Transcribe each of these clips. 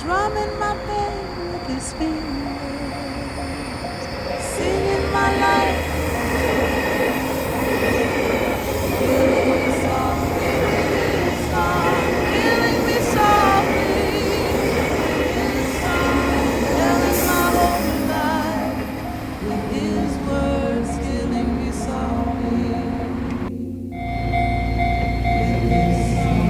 drumming my pain with his fingers, singing my life, killing me softly with his song, killing me softly with his song, telling my whole life with his words, killing me softly with his song.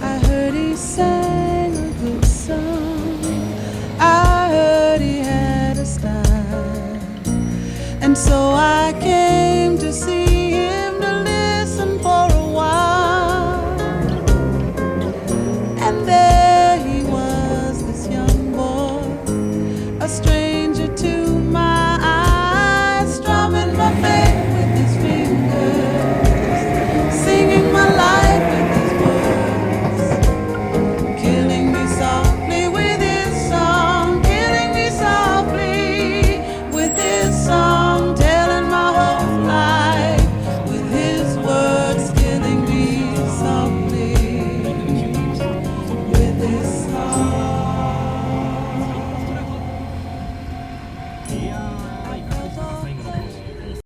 I heard he sang a good song. I heard he had a style. And so I came to see him to listen for a while. And there he was, this young boy, a stranger to